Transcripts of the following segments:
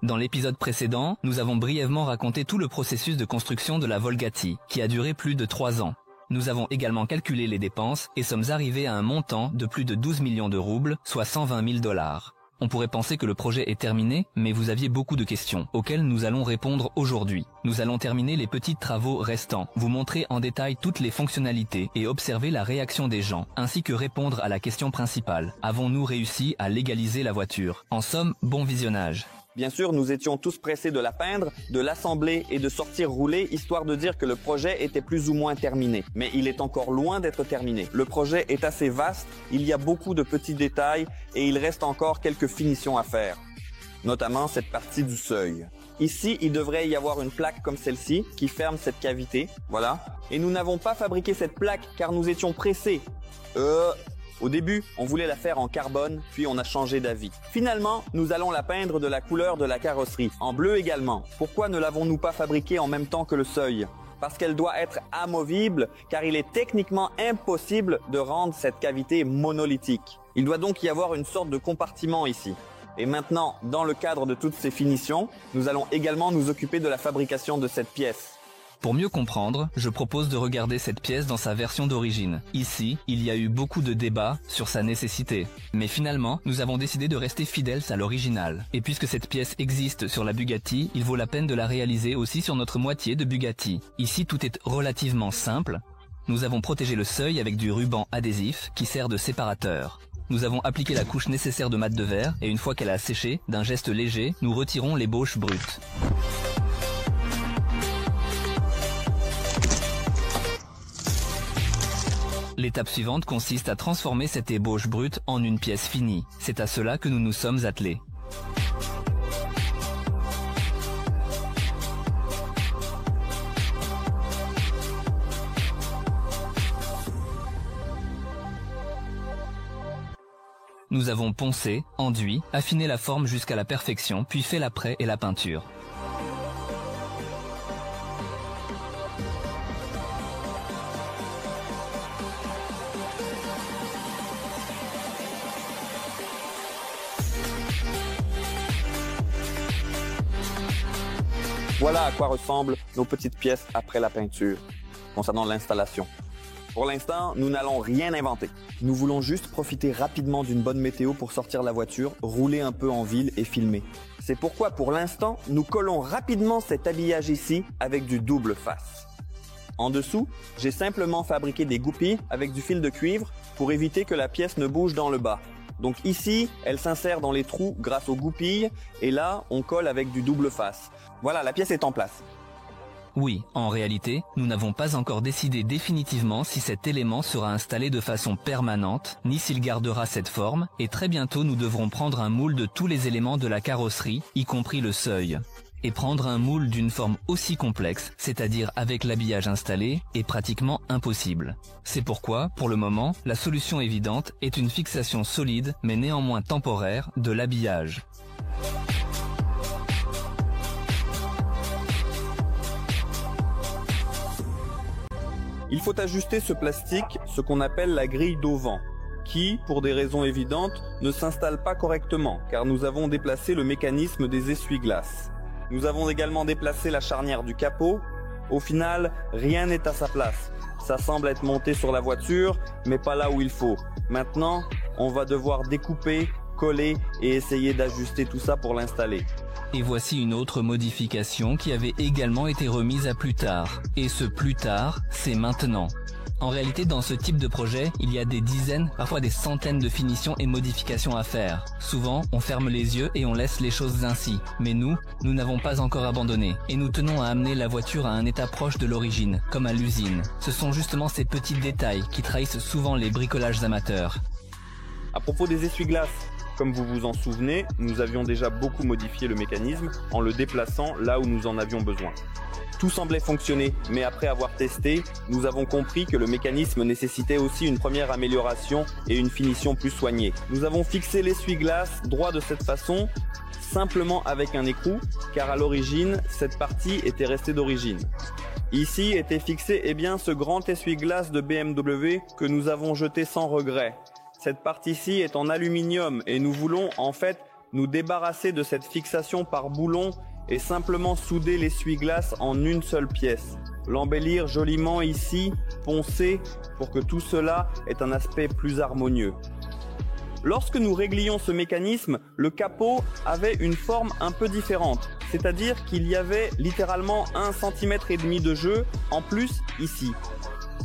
Dans l'épisode précédent, nous avons brièvement raconté tout le processus de construction de la Volgati, qui a duré plus de 3 ans. Nous avons également calculé les dépenses et sommes arrivés à un montant de plus de 12 millions de roubles, soit 120 000 $. On pourrait penser que le projet est terminé, mais vous aviez beaucoup de questions, auxquelles nous allons répondre aujourd'hui. Nous allons terminer les petits travaux restants, vous montrer en détail toutes les fonctionnalités et observer la réaction des gens, ainsi que répondre à la question principale. Avons-nous réussi à légaliser la voiture? En somme, bon visionnage. Bien sûr, nous étions tous pressés de la peindre, de l'assembler et de sortir rouler, histoire de dire que le projet était plus ou moins terminé. Mais il est encore loin d'être terminé. Le projet est assez vaste, il y a beaucoup de petits détails et il reste encore quelques finitions à faire. Notamment cette partie du seuil. Ici, il devrait y avoir une plaque comme celle-ci qui ferme cette cavité, voilà. Et nous n'avons pas fabriqué cette plaque car nous étions pressés. Au début, on voulait la faire en carbone, puis on a changé d'avis. Finalement, nous allons la peindre de la couleur de la carrosserie, en bleu également. Pourquoi ne l'avons-nous pas fabriquée en même temps que le seuil? Parce qu'elle doit être amovible, car il est techniquement impossible de rendre cette cavité monolithique. Il doit donc y avoir une sorte de compartiment ici. Et maintenant, dans le cadre de toutes ces finitions, nous allons également nous occuper de la fabrication de cette pièce. Pour mieux comprendre, je propose de regarder cette pièce dans sa version d'origine. Ici, il y a eu beaucoup de débats sur sa nécessité. Mais finalement, nous avons décidé de rester fidèles à l'original. Et puisque cette pièce existe sur la Bugatti, il vaut la peine de la réaliser aussi sur notre moitié de Bugatti. Ici, tout est relativement simple. Nous avons protégé le seuil avec du ruban adhésif qui sert de séparateur. Nous avons appliqué la couche nécessaire de mat de verre et une fois qu'elle a séché, d'un geste léger, nous retirons l'ébauche brute. L'étape suivante consiste à transformer cette ébauche brute en une pièce finie. C'est à cela que nous nous sommes attelés. Nous avons poncé, enduit, affiné la forme jusqu'à la perfection, puis fait l'apprêt et la peinture. Voilà à quoi ressemblent nos petites pièces après la peinture, concernant l'installation. Pour l'instant, nous n'allons rien inventer. Nous voulons juste profiter rapidement d'une bonne météo pour sortir la voiture, rouler un peu en ville et filmer. C'est pourquoi pour l'instant, nous collons rapidement cet habillage ici avec du double face. En dessous, j'ai simplement fabriqué des goupilles avec du fil de cuivre pour éviter que la pièce ne bouge dans le bas. Donc ici, elle s'insère dans les trous grâce aux goupilles et là, on colle avec du double face. Voilà, la pièce est en place. Oui, en réalité, nous n'avons pas encore décidé définitivement si cet élément sera installé de façon permanente, ni s'il gardera cette forme, et très bientôt nous devrons prendre un moule de tous les éléments de la carrosserie, y compris le seuil. Et prendre un moule d'une forme aussi complexe, c'est-à-dire avec l'habillage installé, est pratiquement impossible. C'est pourquoi, pour le moment, la solution évidente est une fixation solide, mais néanmoins temporaire, de l'habillage. Il faut ajuster ce plastique, ce qu'on appelle la grille d'auvent, qui, pour des raisons évidentes, ne s'installe pas correctement, car nous avons déplacé le mécanisme des essuie-glaces. Nous avons également déplacé la charnière du capot. Au final, rien n'est à sa place. Ça semble être monté sur la voiture, mais pas là où il faut. Maintenant, on va devoir découper, coller et essayer d'ajuster tout ça pour l'installer. Et voici une autre modification qui avait également été remise à plus tard. Et ce plus tard, c'est maintenant. En réalité, dans ce type de projet, il y a des dizaines, parfois des centaines de finitions et modifications à faire. Souvent, on ferme les yeux et on laisse les choses ainsi. Mais nous n'avons pas encore abandonné. Et nous tenons à amener la voiture à un état proche de l'origine, comme à l'usine. Ce sont justement ces petits détails qui trahissent souvent les bricolages amateurs. À propos des essuie-glaces, comme vous vous en souvenez, nous avions déjà beaucoup modifié le mécanisme en le déplaçant là où nous en avions besoin. Tout semblait fonctionner, mais après avoir testé, nous avons compris que le mécanisme nécessitait aussi une première amélioration et une finition plus soignée. Nous avons fixé l'essuie-glace droit de cette façon, simplement avec un écrou, car à l'origine, cette partie était restée d'origine. Ici était fixé ce grand essuie-glace de BMW que nous avons jeté sans regret. Cette partie-ci est en aluminium et nous voulons en fait nous débarrasser de cette fixation par boulon et simplement souder l'essuie-glace en une seule pièce. L'embellir joliment ici, poncer, pour que tout cela ait un aspect plus harmonieux. Lorsque nous réglions ce mécanisme, le capot avait une forme un peu différente, c'est-à-dire qu'il y avait littéralement 1,5 cm de jeu en plus ici.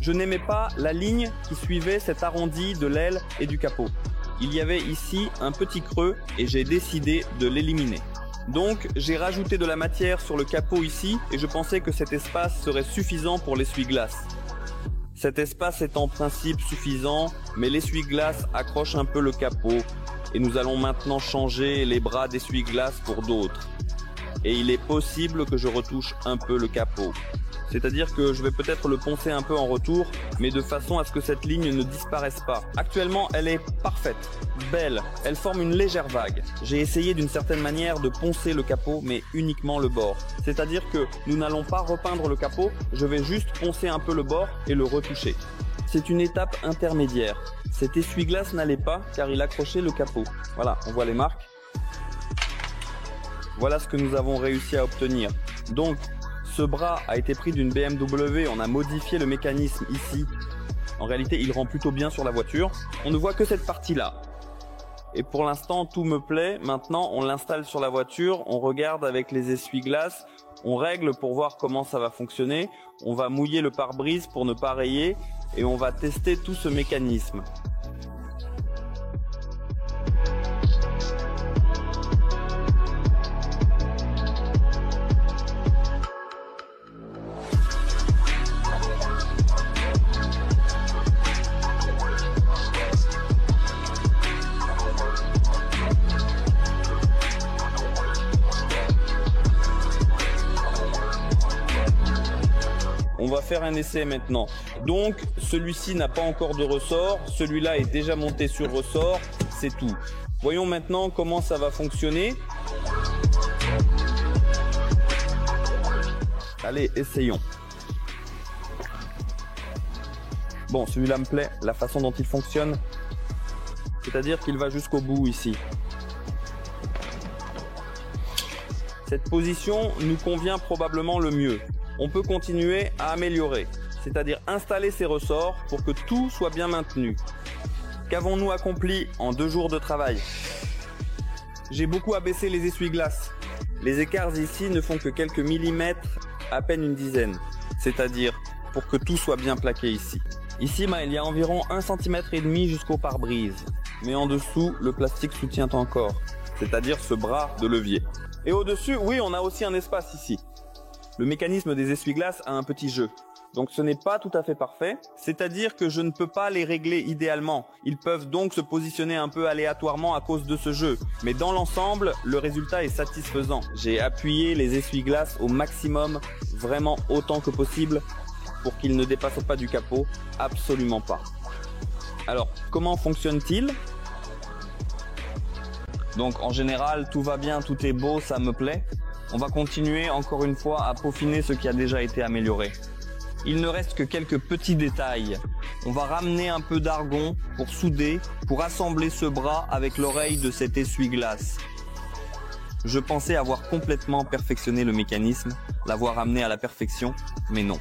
Je n'aimais pas la ligne qui suivait cet arrondi de l'aile et du capot. Il y avait ici un petit creux et j'ai décidé de l'éliminer. Donc j'ai rajouté de la matière sur le capot ici et je pensais que cet espace serait suffisant pour l'essuie-glace. Cet espace est en principe suffisant, mais l'essuie-glace accroche un peu le capot et nous allons maintenant changer les bras d'essuie-glace pour d'autres. Et il est possible que je retouche un peu le capot. C'est-à-dire que je vais peut-être le poncer un peu en retour, mais de façon à ce que cette ligne ne disparaisse pas. Actuellement, elle est parfaite, belle, elle forme une légère vague. J'ai essayé d'une certaine manière de poncer le capot, mais uniquement le bord. C'est-à-dire que nous n'allons pas repeindre le capot, je vais juste poncer un peu le bord et le retoucher. C'est une étape intermédiaire. Cet essuie-glace n'allait pas car il accrochait le capot. Voilà, on voit les marques. Voilà ce que nous avons réussi à obtenir. Donc, ce bras a été pris d'une BMW, on a modifié le mécanisme ici. En réalité, il rend plutôt bien sur la voiture. On ne voit que cette partie-là. Et pour l'instant, tout me plaît. Maintenant, on l'installe sur la voiture, on regarde avec les essuie-glaces, on règle pour voir comment ça va fonctionner. On va mouiller le pare-brise pour ne pas rayer et on va tester tout ce mécanisme. On va faire un essai maintenant. Donc, celui-ci n'a pas encore de ressort. Celui-là est déjà monté sur ressort. C'est tout. Voyons maintenant comment ça va fonctionner. Allez, essayons. Bon, celui-là me plaît, la façon dont il fonctionne. C'est-à-dire qu'il va jusqu'au bout ici. Cette position nous convient probablement le mieux. On peut continuer à améliorer, c'est-à-dire installer ces ressorts pour que tout soit bien maintenu. Qu'avons-nous accompli en 2 jours de travail? J'ai beaucoup abaissé les essuie-glaces. Les écarts ici ne font que quelques millimètres, à peine une dizaine, c'est-à-dire pour que tout soit bien plaqué ici. Ici, il y a environ 1,5 cm jusqu'au pare-brise, mais en dessous, le plastique soutient encore, c'est-à-dire ce bras de levier. Et au-dessus, oui, on a aussi un espace ici. Le mécanisme des essuie-glaces a un petit jeu. Donc ce n'est pas tout à fait parfait, c'est-à-dire que je ne peux pas les régler idéalement. Ils peuvent donc se positionner un peu aléatoirement à cause de ce jeu. Mais dans l'ensemble, le résultat est satisfaisant. J'ai appuyé les essuie-glaces au maximum, vraiment autant que possible, pour qu'ils ne dépassent pas du capot, absolument pas. Alors, comment fonctionne-t-il ? Donc en général, tout va bien, tout est beau, ça me plaît. On va continuer encore une fois à peaufiner ce qui a déjà été amélioré. Il ne reste que quelques petits détails. On va ramener un peu d'argon pour souder, pour assembler ce bras avec l'oreille de cet essuie-glace. Je pensais avoir complètement perfectionné le mécanisme, l'avoir amené à la perfection, mais non.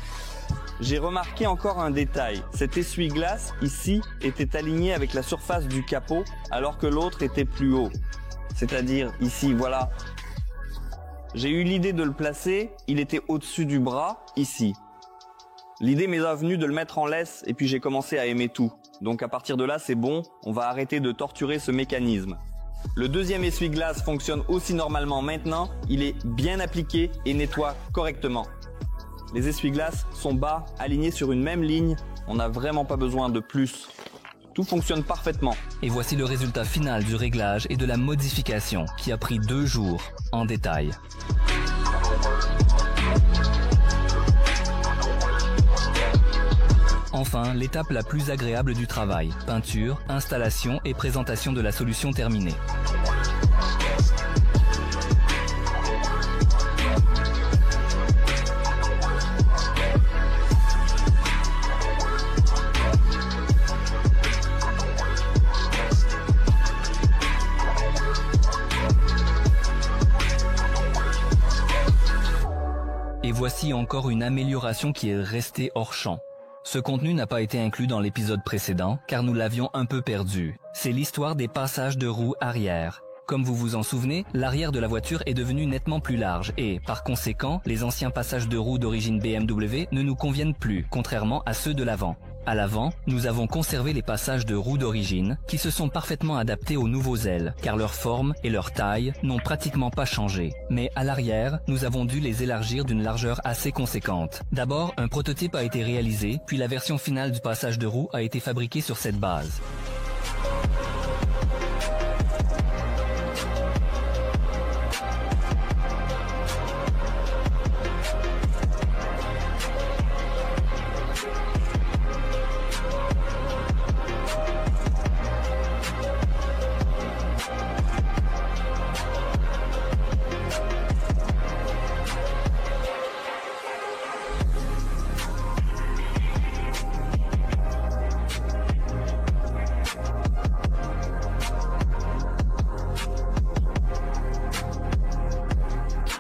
J'ai remarqué encore un détail. Cet essuie-glace ici était aligné avec la surface du capot alors que l'autre était plus haut. C'est-à-dire ici, voilà. J'ai eu l'idée de le placer, il était au-dessus du bras, ici. L'idée m'est venue de le mettre en laisse et puis j'ai commencé à aimer tout. Donc à partir de là, c'est bon, on va arrêter de torturer ce mécanisme. Le deuxième essuie-glace fonctionne aussi normalement maintenant, il est bien appliqué et nettoie correctement. Les essuie-glaces sont bas, alignés sur une même ligne, on n'a vraiment pas besoin de plus. Tout fonctionne parfaitement. Et voici le résultat final du réglage et de la modification qui a pris 2 jours en détail. Enfin, l'étape la plus agréable du travail, peinture, installation et présentation de la solution terminée. Et voici encore une amélioration qui est restée hors champ. Ce contenu n'a pas été inclus dans l'épisode précédent, car nous l'avions un peu perdu. C'est l'histoire des passages de roues arrière. Comme vous vous en souvenez, l'arrière de la voiture est devenu nettement plus large et, par conséquent, les anciens passages de roues d'origine BMW ne nous conviennent plus, contrairement à ceux de l'avant. À l'avant, nous avons conservé les passages de roues d'origine qui se sont parfaitement adaptés aux nouveaux ailes, car leur forme et leur taille n'ont pratiquement pas changé. Mais à l'arrière, nous avons dû les élargir d'une largeur assez conséquente. D'abord, un prototype a été réalisé, puis la version finale du passage de roue a été fabriquée sur cette base.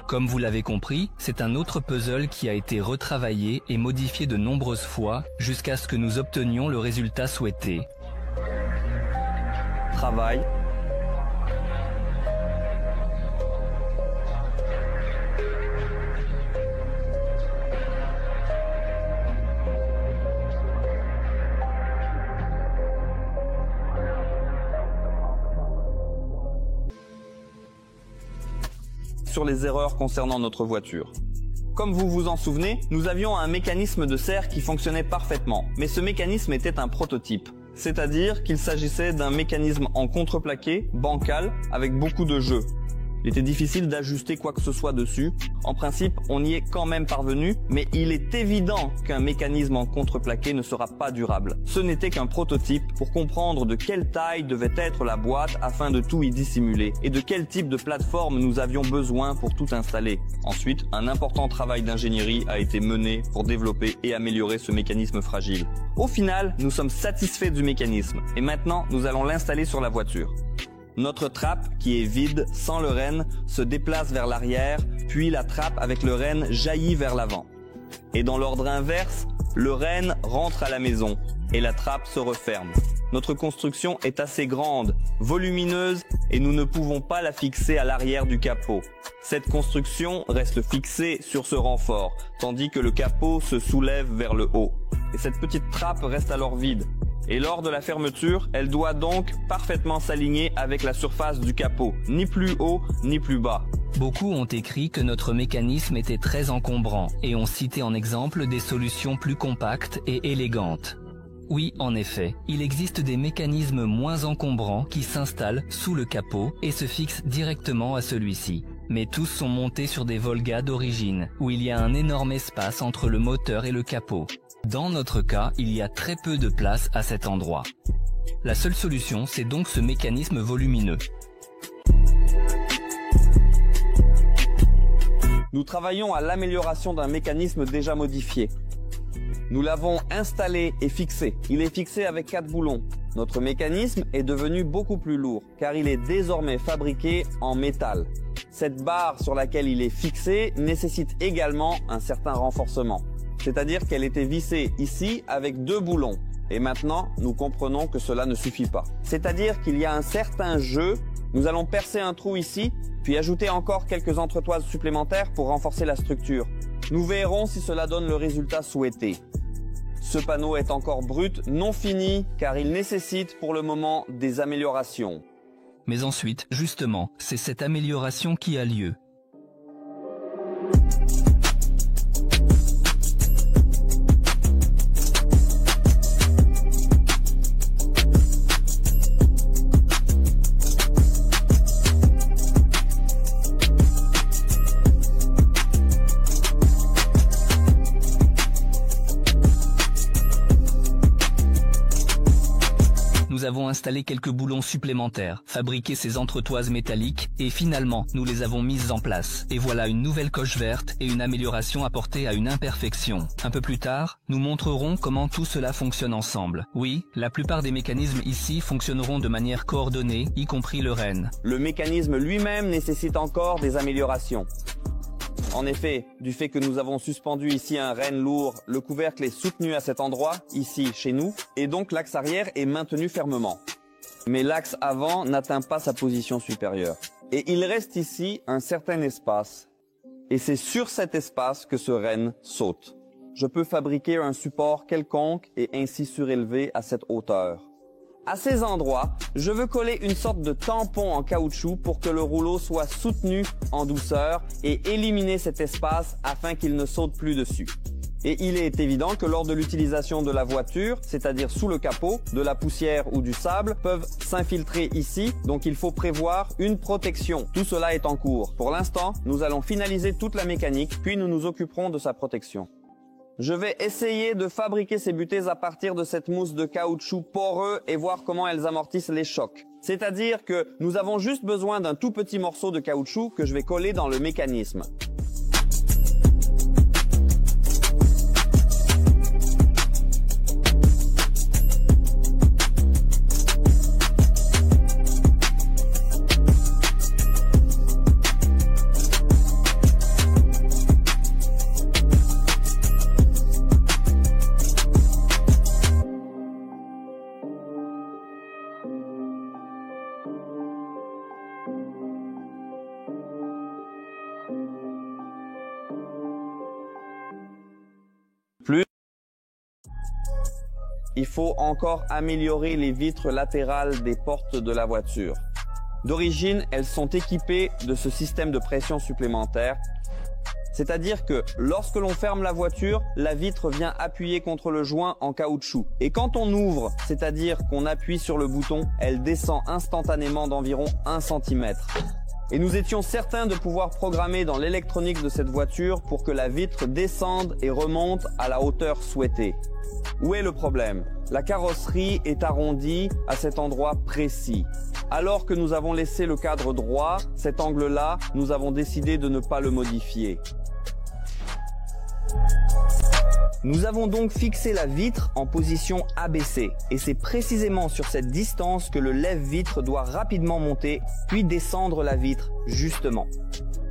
Comme vous l'avez compris, c'est un autre puzzle qui a été retravaillé et modifié de nombreuses fois jusqu'à ce que nous obtenions le résultat souhaité. Travail. Sur les erreurs concernant notre voiture. Comme vous vous en souvenez, nous avions un mécanisme de serre qui fonctionnait parfaitement, mais ce mécanisme était un prototype. C'est-à-dire qu'il s'agissait d'un mécanisme en contreplaqué, bancal, avec beaucoup de jeu. Il était difficile d'ajuster quoi que ce soit dessus. En principe, on y est quand même parvenu, mais il est évident qu'un mécanisme en contreplaqué ne sera pas durable. Ce n'était qu'un prototype pour comprendre de quelle taille devait être la boîte afin de tout y dissimuler et de quel type de plateforme nous avions besoin pour tout installer. Ensuite, un important travail d'ingénierie a été mené pour développer et améliorer ce mécanisme fragile. Au final, nous sommes satisfaits du mécanisme et maintenant, nous allons l'installer sur la voiture. Notre trappe, qui est vide, sans le renne, se déplace vers l'arrière, puis la trappe avec le renne jaillit vers l'avant. Et dans l'ordre inverse, le renne rentre à la maison et la trappe se referme. Notre construction est assez grande, volumineuse et nous ne pouvons pas la fixer à l'arrière du capot. Cette construction reste fixée sur ce renfort, tandis que le capot se soulève vers le haut. Et cette petite trappe reste alors vide. Et lors de la fermeture, elle doit donc parfaitement s'aligner avec la surface du capot, ni plus haut ni plus bas. Beaucoup ont écrit que notre mécanisme était très encombrant et ont cité en exemple des solutions plus compactes et élégantes. Oui, en effet, il existe des mécanismes moins encombrants qui s'installent sous le capot et se fixent directement à celui-ci. Mais tous sont montés sur des Volga d'origine, où il y a un énorme espace entre le moteur et le capot. Dans notre cas, il y a très peu de place à cet endroit. La seule solution, c'est donc ce mécanisme volumineux. Nous travaillons à l'amélioration d'un mécanisme déjà modifié. Nous l'avons installé et fixé. Il est fixé avec 4 boulons. Notre mécanisme est devenu beaucoup plus lourd, car il est désormais fabriqué en métal. Cette barre sur laquelle il est fixé nécessite également un certain renforcement. C'est-à-dire qu'elle était vissée ici avec 2 boulons. Et maintenant, nous comprenons que cela ne suffit pas. C'est-à-dire qu'il y a un certain jeu. Nous allons percer un trou ici, puis ajouter encore quelques entretoises supplémentaires pour renforcer la structure. Nous verrons si cela donne le résultat souhaité. Ce panneau est encore brut, non fini, car il nécessite pour le moment des améliorations. Mais ensuite, justement, c'est cette amélioration qui a lieu. Nous avons installé quelques boulons supplémentaires, fabriqué ces entretoises métalliques et finalement, nous les avons mises en place. Et voilà une nouvelle coche verte et une amélioration apportée à une imperfection. Un peu plus tard, nous montrerons comment tout cela fonctionne ensemble. Oui, la plupart des mécanismes ici fonctionneront de manière coordonnée, y compris le renne. Le mécanisme lui-même nécessite encore des améliorations. En effet, du fait que nous avons suspendu ici un renne lourd, le couvercle est soutenu à cet endroit, ici chez nous, et donc l'axe arrière est maintenu fermement. Mais l'axe avant n'atteint pas sa position supérieure. Et il reste ici un certain espace. Et c'est sur cet espace que ce renne saute. Je peux fabriquer un support quelconque et ainsi surélever à cette hauteur. À ces endroits, je veux coller une sorte de tampon en caoutchouc pour que le rouleau soit soutenu en douceur et éliminer cet espace afin qu'il ne saute plus dessus. Et il est évident que lors de l'utilisation de la voiture, c'est-à-dire sous le capot, de la poussière ou du sable peuvent s'infiltrer ici, donc il faut prévoir une protection. Tout cela est en cours. Pour l'instant, nous allons finaliser toute la mécanique, puis nous nous occuperons de sa protection. Je vais essayer de fabriquer ces butées à partir de cette mousse de caoutchouc poreux et voir comment elles amortissent les chocs. C'est-à-dire que nous avons juste besoin d'un tout petit morceau de caoutchouc que je vais coller dans le mécanisme. Il faut encore améliorer les vitres latérales des portes de la voiture. D'origine, elles sont équipées de ce système de pression supplémentaire. C'est-à-dire que lorsque l'on ferme la voiture, la vitre vient appuyer contre le joint en caoutchouc. Et quand on ouvre, c'est-à-dire qu'on appuie sur le bouton, elle descend instantanément d'environ 1 cm. Et nous étions certains de pouvoir programmer dans l'électronique de cette voiture pour que la vitre descende et remonte à la hauteur souhaitée. Où est le problème? La carrosserie est arrondie à cet endroit précis. Alors que nous avons laissé le cadre droit, cet angle-là, nous avons décidé de ne pas le modifier. Nous avons donc fixé la vitre en position abaissée et c'est précisément sur cette distance que le lève-vitre doit rapidement monter puis descendre la vitre, justement.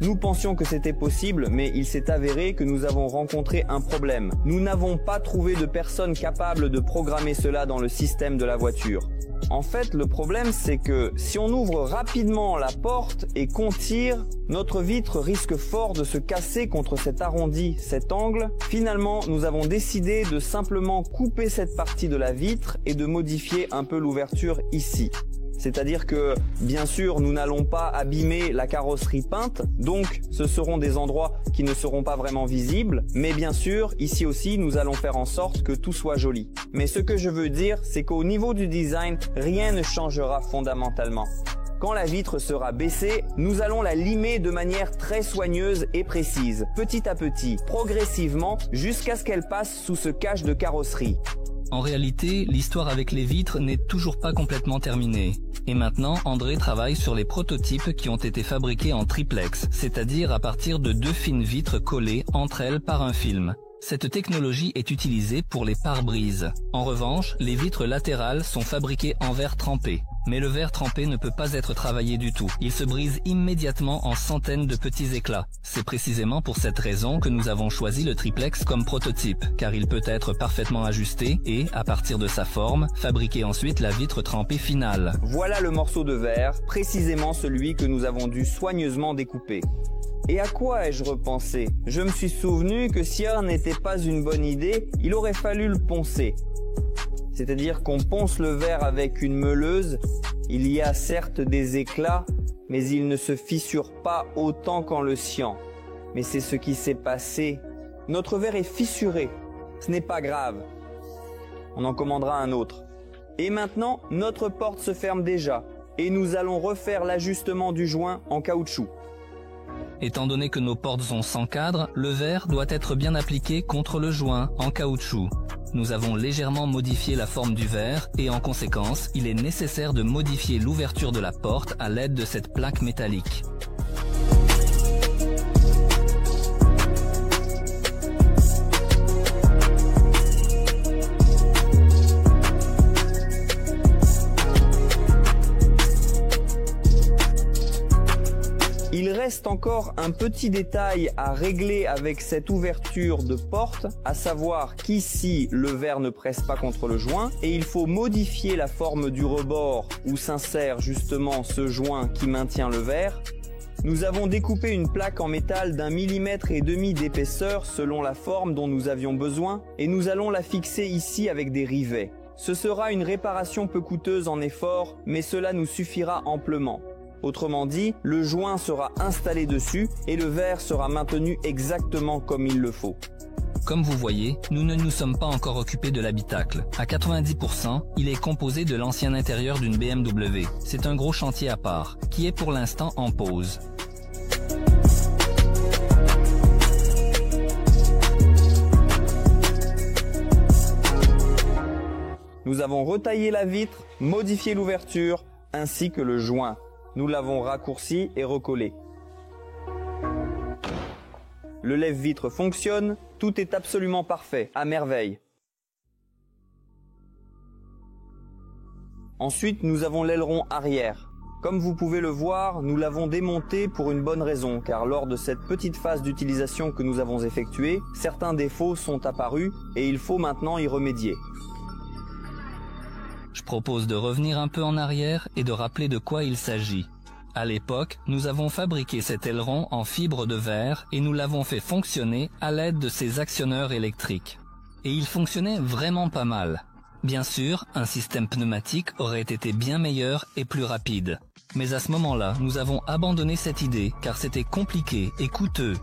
Nous pensions que c'était possible, mais il s'est avéré que nous avons rencontré un problème. Nous n'avons pas trouvé de personne capable de programmer cela dans le système de la voiture. En fait, le problème, c'est que si on ouvre rapidement la porte et qu'on tire, notre vitre risque fort de se casser contre cet arrondi, cet angle. Finalement, nous avons décidé de simplement couper cette partie de la vitre et de modifier un peu l'ouverture ici. C'est-à-dire que, bien sûr, nous n'allons pas abîmer la carrosserie peinte, donc ce seront des endroits qui ne seront pas vraiment visibles, mais bien sûr, ici aussi, nous allons faire en sorte que tout soit joli. Mais ce que je veux dire, c'est qu'au niveau du design, rien ne changera fondamentalement. Quand la vitre sera baissée, nous allons la limer de manière très soigneuse et précise, petit à petit, progressivement, jusqu'à ce qu'elle passe sous ce cache de carrosserie. En réalité, l'histoire avec les vitres n'est toujours pas complètement terminée. Et maintenant, André travaille sur les prototypes qui ont été fabriqués en triplex, c'est-à-dire à partir de 2 fines vitres collées entre elles par un film. Cette technologie est utilisée pour les pare-brises. En revanche, les vitres latérales sont fabriquées en verre trempé. Mais le verre trempé ne peut pas être travaillé du tout. Il se brise immédiatement en centaines de petits éclats. C'est précisément pour cette raison que nous avons choisi le triplex comme prototype, car il peut être parfaitement ajusté et, à partir de sa forme, fabriquer ensuite la vitre trempée finale. Voilà le morceau de verre, précisément celui que nous avons dû soigneusement découper. Et à quoi ai-je repensé? Je me suis souvenu que si R n'était pas une bonne idée, il aurait fallu le poncer. C'est-à-dire qu'on ponce le verre avec une meuleuse, il y a certes des éclats, mais il ne se fissure pas autant qu'en le sciant. Mais c'est ce qui s'est passé. Notre verre est fissuré, ce n'est pas grave. On en commandera un autre. Et maintenant, notre porte se ferme déjà, et nous allons refaire l'ajustement du joint en caoutchouc. Étant donné que nos portes sont sans cadre, le verre doit être bien appliqué contre le joint en caoutchouc. Nous avons légèrement modifié la forme du verre et en conséquence, il est nécessaire de modifier l'ouverture de la porte à l'aide de cette plaque métallique. Il reste reste encore un petit détail à régler avec cette ouverture de porte, à savoir qu'ici le verre ne presse pas contre le joint et il faut modifier la forme du rebord où s'insère justement ce joint qui maintient le verre. Nous avons découpé une plaque en métal d'1,5 mm d'épaisseur selon la forme dont nous avions besoin et nous allons la fixer ici avec des rivets. Ce sera une réparation peu coûteuse en effort, mais cela nous suffira amplement. Autrement dit, le joint sera installé dessus et le verre sera maintenu exactement comme il le faut. Comme vous voyez, nous ne nous sommes pas encore occupés de l'habitacle. À 90%, il est composé de l'ancien intérieur d'une BMW. C'est un gros chantier à part, qui est pour l'instant en pause. Nous avons retaillé la vitre, modifié l'ouverture, ainsi que le joint. Nous l'avons raccourci et recollé. Le lève-vitre fonctionne, tout est absolument parfait, à merveille. Ensuite, nous avons l'aileron arrière. Comme vous pouvez le voir, nous l'avons démonté pour une bonne raison, car lors de cette petite phase d'utilisation que nous avons effectuée, certains défauts sont apparus et il faut maintenant y remédier. Je propose de revenir un peu en arrière et de rappeler de quoi il s'agit. À l'époque, nous avons fabriqué cet aileron en fibre de verre et nous l'avons fait fonctionner à l'aide de ces actionneurs électriques. Et il fonctionnait vraiment pas mal. Bien sûr, un système pneumatique aurait été bien meilleur et plus rapide. Mais à ce moment-là, nous avons abandonné cette idée car c'était compliqué et coûteux.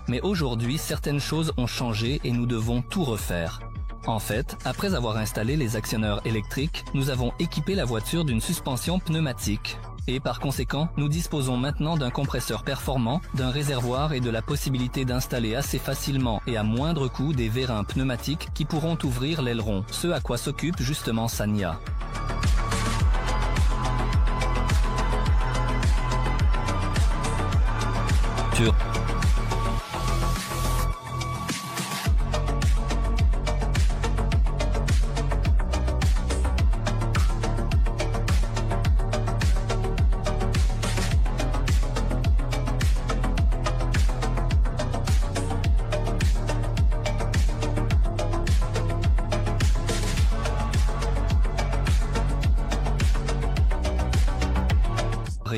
Mais aujourd'hui, certaines choses ont changé et nous devons tout refaire. En fait, après avoir installé les actionneurs électriques, nous avons équipé la voiture d'une suspension pneumatique. Et par conséquent, nous disposons maintenant d'un compresseur performant, d'un réservoir et de la possibilité d'installer assez facilement et à moindre coût des vérins pneumatiques qui pourront ouvrir l'aileron, ce à quoi s'occupe justement Sanya.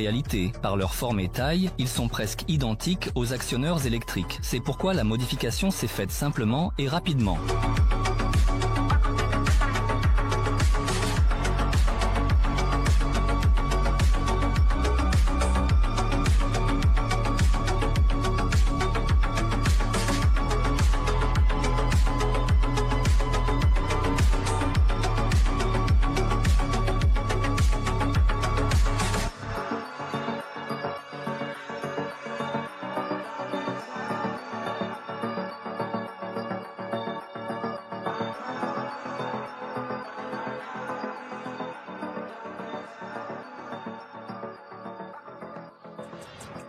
réalité, par leur forme et taille, ils sont presque identiques aux actionneurs électriques. C'est pourquoi la modification s'est faite simplement et rapidement.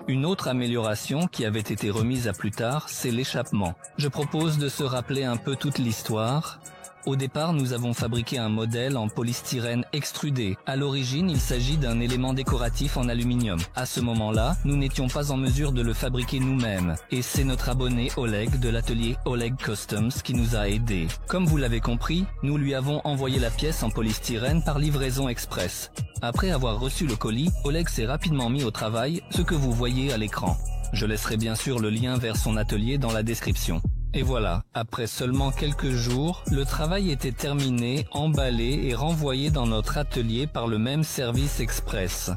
Une autre amélioration qui avait été remise à plus tard, c'est l'échappement. Je propose de se rappeler un peu toute l'histoire. Au départ, nous avons fabriqué un modèle en polystyrène extrudé. À l'origine, il s'agit d'un élément décoratif en aluminium. À ce moment-là, nous n'étions pas en mesure de le fabriquer nous-mêmes. Et c'est notre abonné Oleg de l'atelier Oleg Customs qui nous a aidés. Comme vous l'avez compris, nous lui avons envoyé la pièce en polystyrène par livraison express. Après avoir reçu le colis, Oleg s'est rapidement mis au travail, ce que vous voyez à l'écran. Je laisserai bien sûr le lien vers son atelier dans la description. Et voilà, après seulement quelques jours, le travail était terminé, emballé et renvoyé dans notre atelier par le même service express.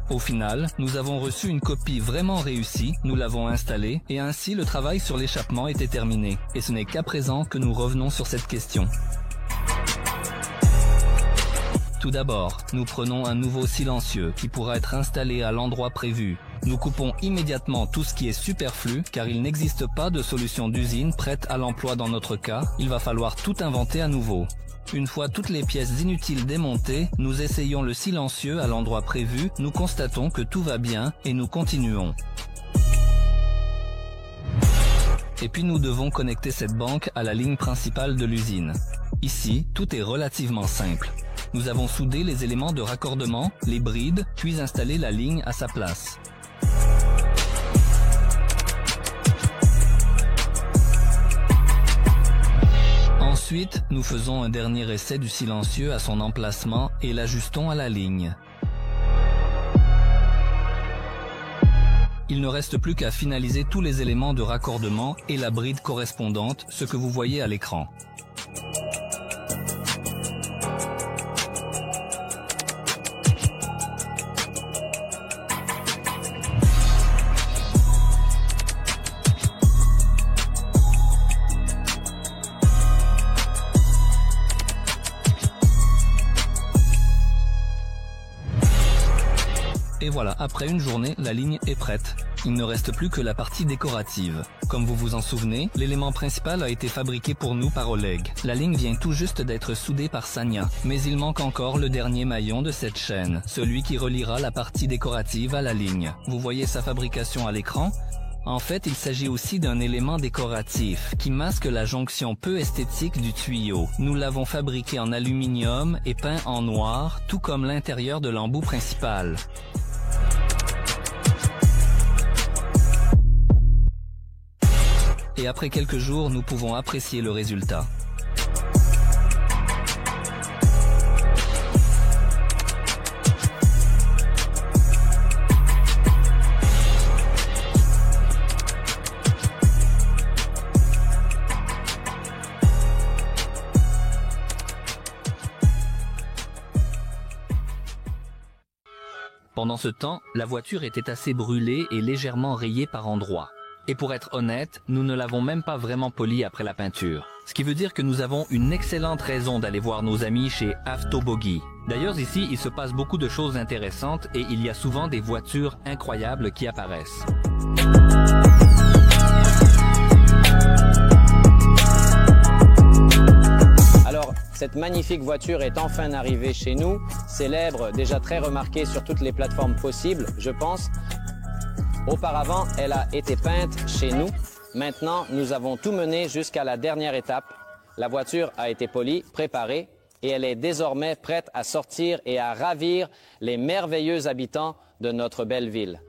Au final, nous avons reçu une copie vraiment réussie, nous l'avons installée et ainsi le travail sur l'échappement était terminé. Et ce n'est qu'à présent que nous revenons sur cette question. Tout d'abord, nous prenons un nouveau silencieux qui pourra être installé à l'endroit prévu. Nous coupons immédiatement tout ce qui est superflu car il n'existe pas de solution d'usine prête à l'emploi dans notre cas, il va falloir tout inventer à nouveau. Une fois toutes les pièces inutiles démontées, nous essayons le silencieux à l'endroit prévu, nous constatons que tout va bien et nous continuons. Et puis nous devons connecter cette banque à la ligne principale de l'usine. Ici, tout est relativement simple. Nous avons soudé les éléments de raccordement, les brides, puis installé la ligne à sa place. Ensuite, nous faisons un dernier essai du silencieux à son emplacement et l'ajustons à la ligne. Il ne reste plus qu'à finaliser tous les éléments de raccordement et la bride correspondante, ce que vous voyez à l'écran. Et voilà, après une journée, la ligne est prête. Il ne reste plus que la partie décorative. Comme vous vous en souvenez, l'élément principal a été fabriqué pour nous par Oleg. La ligne vient tout juste d'être soudée par Sania, mais il manque encore le dernier maillon de cette chaîne, celui qui reliera la partie décorative à la ligne. Vous voyez sa fabrication à l'écran ? En fait, il s'agit aussi d'un élément décoratif qui masque la jonction peu esthétique du tuyau. Nous l'avons fabriqué en aluminium et peint en noir, tout comme l'intérieur de l'embout principal. Et après quelques jours, nous pouvons apprécier le résultat. Pendant ce temps, la voiture était assez brûlée et légèrement rayée par endroits. Et pour être honnête, nous ne l'avons même pas vraiment polie après la peinture. Ce qui veut dire que nous avons une excellente raison d'aller voir nos amis chez Avtobogi. D'ailleurs ici, il se passe beaucoup de choses intéressantes et il y a souvent des voitures incroyables qui apparaissent. Alors, cette magnifique voiture est enfin arrivée chez nous, célèbre, déjà très remarquée sur toutes les plateformes possibles, je pense. Auparavant, elle a été peinte chez nous. Maintenant, nous avons tout mené jusqu'à la dernière étape. La voiture a été polie, préparée et elle est désormais prête à sortir et à ravir les merveilleux habitants de notre belle ville.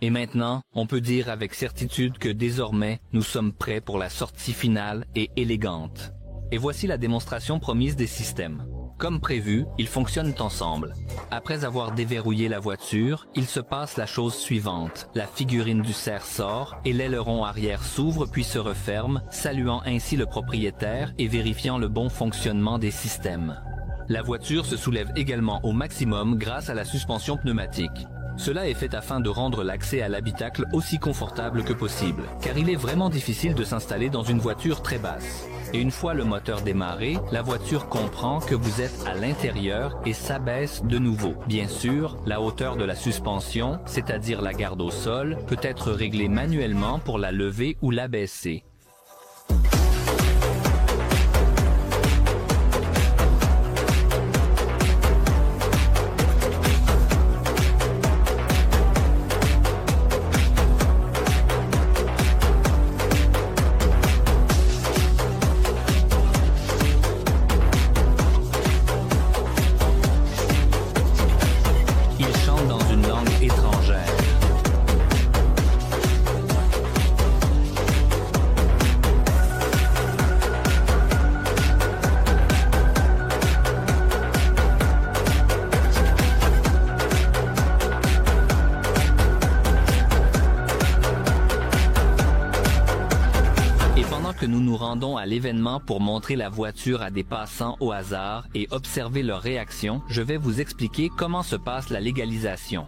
Et maintenant, on peut dire avec certitude que désormais, nous sommes prêts pour la sortie finale et élégante. Et voici la démonstration promise des systèmes. Comme prévu, ils fonctionnent ensemble. Après avoir déverrouillé la voiture, il se passe la chose suivante. La figurine du cerf sort et l'aileron arrière s'ouvre puis se referme, saluant ainsi le propriétaire et vérifiant le bon fonctionnement des systèmes. La voiture se soulève également au maximum grâce à la suspension pneumatique. Cela est fait afin de rendre l'accès à l'habitacle aussi confortable que possible, car il est vraiment difficile de s'installer dans une voiture très basse. Et une fois le moteur démarré, la voiture comprend que vous êtes à l'intérieur et s'abaisse de nouveau. Bien sûr, la hauteur de la suspension, c'est-à-dire la garde au sol, peut être réglée manuellement pour la lever ou l'abaisser. Nous nous rendons à l'événement pour montrer la voiture à des passants au hasard et observer leur réaction, je vais vous expliquer comment se passe la légalisation.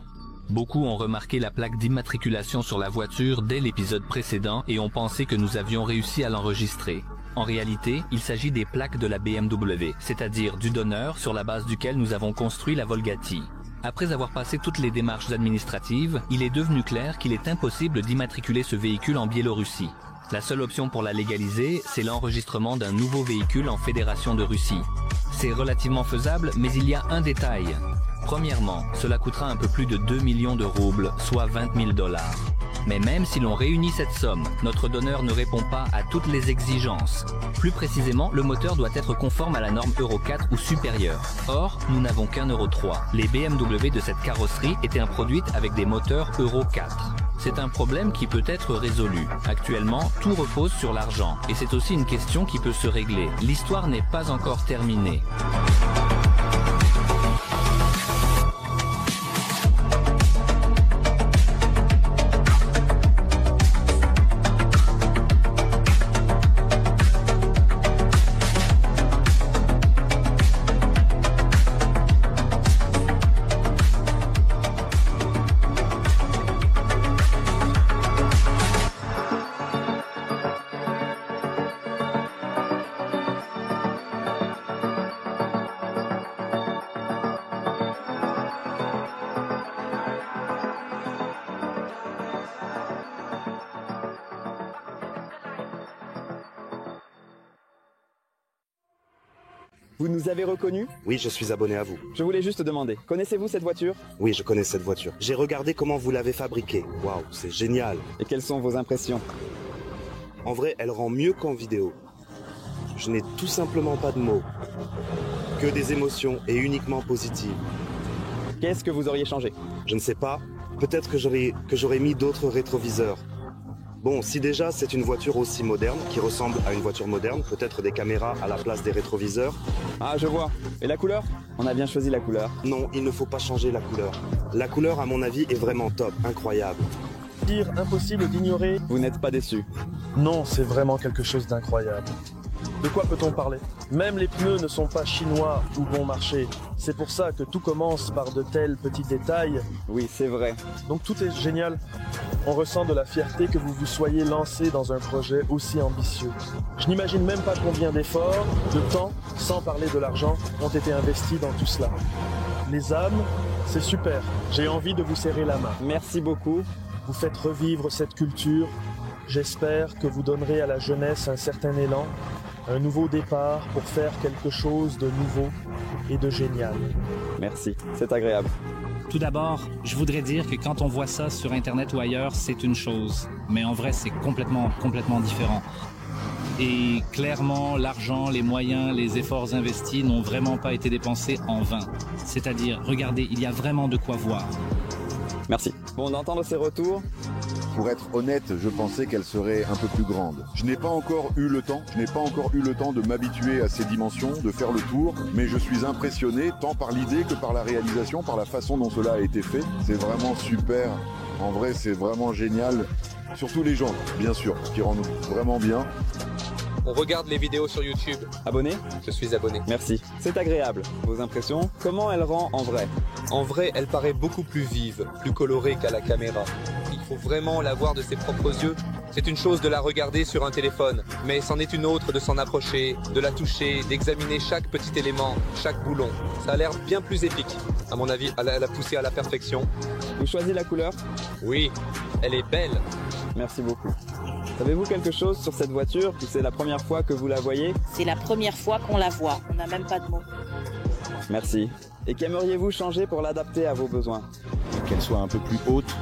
Beaucoup ont remarqué la plaque d'immatriculation sur la voiture dès l'épisode précédent et ont pensé que nous avions réussi à l'enregistrer. En réalité, il s'agit des plaques de la BMW, c'est-à-dire du donneur sur la base duquel nous avons construit la Volgati. Après avoir passé toutes les démarches administratives, il est devenu clair qu'il est impossible d'immatriculer ce véhicule en Biélorussie. La seule option pour la légaliser, c'est l'enregistrement d'un nouveau véhicule en Fédération de Russie. C'est relativement faisable, mais il y a un détail. Premièrement, cela coûtera un peu plus de 2 millions de roubles, soit 20 000 $. Mais même si l'on réunit cette somme, notre donneur ne répond pas à toutes les exigences. Plus précisément, le moteur doit être conforme à la norme Euro 4 ou supérieure. Or, nous n'avons qu'un Euro 3. Les BMW de cette carrosserie étaient produites avec des moteurs Euro 4. C'est un problème qui peut être résolu. Actuellement, tout repose sur l'argent. Et c'est aussi une question qui peut se régler. L'histoire n'est pas encore terminée. Vous nous avez reconnus? Oui, je suis abonné à vous. Je voulais juste demander, connaissez-vous cette voiture? Oui, je connais cette voiture. J'ai regardé comment vous l'avez fabriquée. Waouh, c'est génial. Et quelles sont vos impressions? En vrai, elle rend mieux qu'en vidéo. Je n'ai tout simplement pas de mots. Que des émotions et uniquement positives. Qu'est-ce que vous auriez changé? Je ne sais pas. Peut-être que j'aurais mis d'autres rétroviseurs. Bon, si déjà c'est une voiture aussi moderne, qui ressemble à une voiture moderne, peut-être des caméras à la place des rétroviseurs. Ah, je vois. Et la couleur? On a bien choisi la couleur. Non, il ne faut pas changer la couleur. La couleur, à mon avis, est vraiment top, incroyable. Dire impossible d'ignorer. Vous n'êtes pas déçu? Non, c'est vraiment quelque chose d'incroyable. De quoi peut-on parler? Même les pneus ne sont pas chinois ou bon marché. C'est pour ça que tout commence par de tels petits détails. Oui, c'est vrai. Donc tout est génial. On ressent de la fierté que vous vous soyez lancé dans un projet aussi ambitieux. Je n'imagine même pas combien d'efforts, de temps, sans parler de l'argent, ont été investis dans tout cela. Les âmes, c'est super. J'ai envie de vous serrer la main. Merci beaucoup. Vous faites revivre cette culture. J'espère que vous donnerez à la jeunesse un certain élan, un nouveau départ pour faire quelque chose de nouveau et de génial. Merci, c'est agréable. Tout d'abord, je voudrais dire que quand on voit ça sur Internet ou ailleurs, c'est une chose. Mais en vrai, c'est complètement différent. Et clairement, l'argent, les moyens, les efforts investis n'ont vraiment pas été dépensés en vain. C'est-à-dire, regardez, il y a vraiment de quoi voir. Merci. Bon, d'entendre ces retours. Pour être honnête, je pensais qu'elle serait un peu plus grande. Je n'ai pas encore eu le temps, de m'habituer à ces dimensions, de faire le tour, mais je suis impressionné tant par l'idée que par la réalisation, par la façon dont cela a été fait. C'est vraiment super. En vrai, c'est vraiment génial. Surtout les gens, bien sûr, qui rendent vraiment bien. On regarde les vidéos sur YouTube. Abonné? Je suis abonné. Merci. C'est agréable. Vos impressions? Comment elle rend en vrai? En vrai, elle paraît beaucoup plus vive, plus colorée qu'à la caméra. Il faut vraiment la voir de ses propres yeux. C'est une chose de la regarder sur un téléphone, mais c'en est une autre de s'en approcher, de la toucher, d'examiner chaque petit élément, chaque boulon. Ça a l'air bien plus épique. À mon avis, elle a poussé à la perfection. Vous choisissez la couleur? Oui, elle est belle. Merci beaucoup. Savez-vous quelque chose sur cette voiture, ou c'est la première fois que vous la voyez? C'est la première fois qu'on la voit. On n'a même pas de mots. Merci. Et qu'aimeriez-vous changer pour l'adapter à vos besoins? Qu'elle soit un peu plus haute.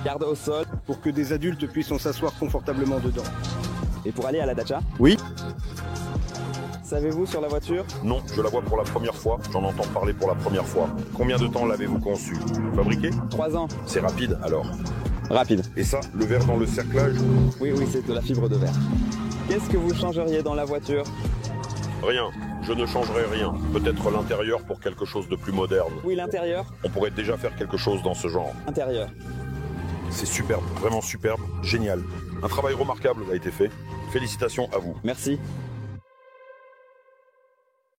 Garde au sol. Pour que des adultes puissent s'asseoir confortablement dedans. Et pour aller à la dacha? Oui. Savez-vous sur la voiture? Non, je la vois pour la première fois. J'en entends parler pour la première fois. Combien de temps l'avez-vous conçue? Fabriquée? 3 ans. C'est rapide alors? Rapide. Et ça, le verre dans le cerclage? Oui, c'est de la fibre de verre. Qu'est-ce que vous changeriez dans la voiture? Rien. Je ne changerai rien. Peut-être l'intérieur pour quelque chose de plus moderne. Oui, l'intérieur. On pourrait déjà faire quelque chose dans ce genre. Intérieur. C'est superbe, vraiment superbe, génial. Un travail remarquable a été fait. Félicitations à vous. Merci.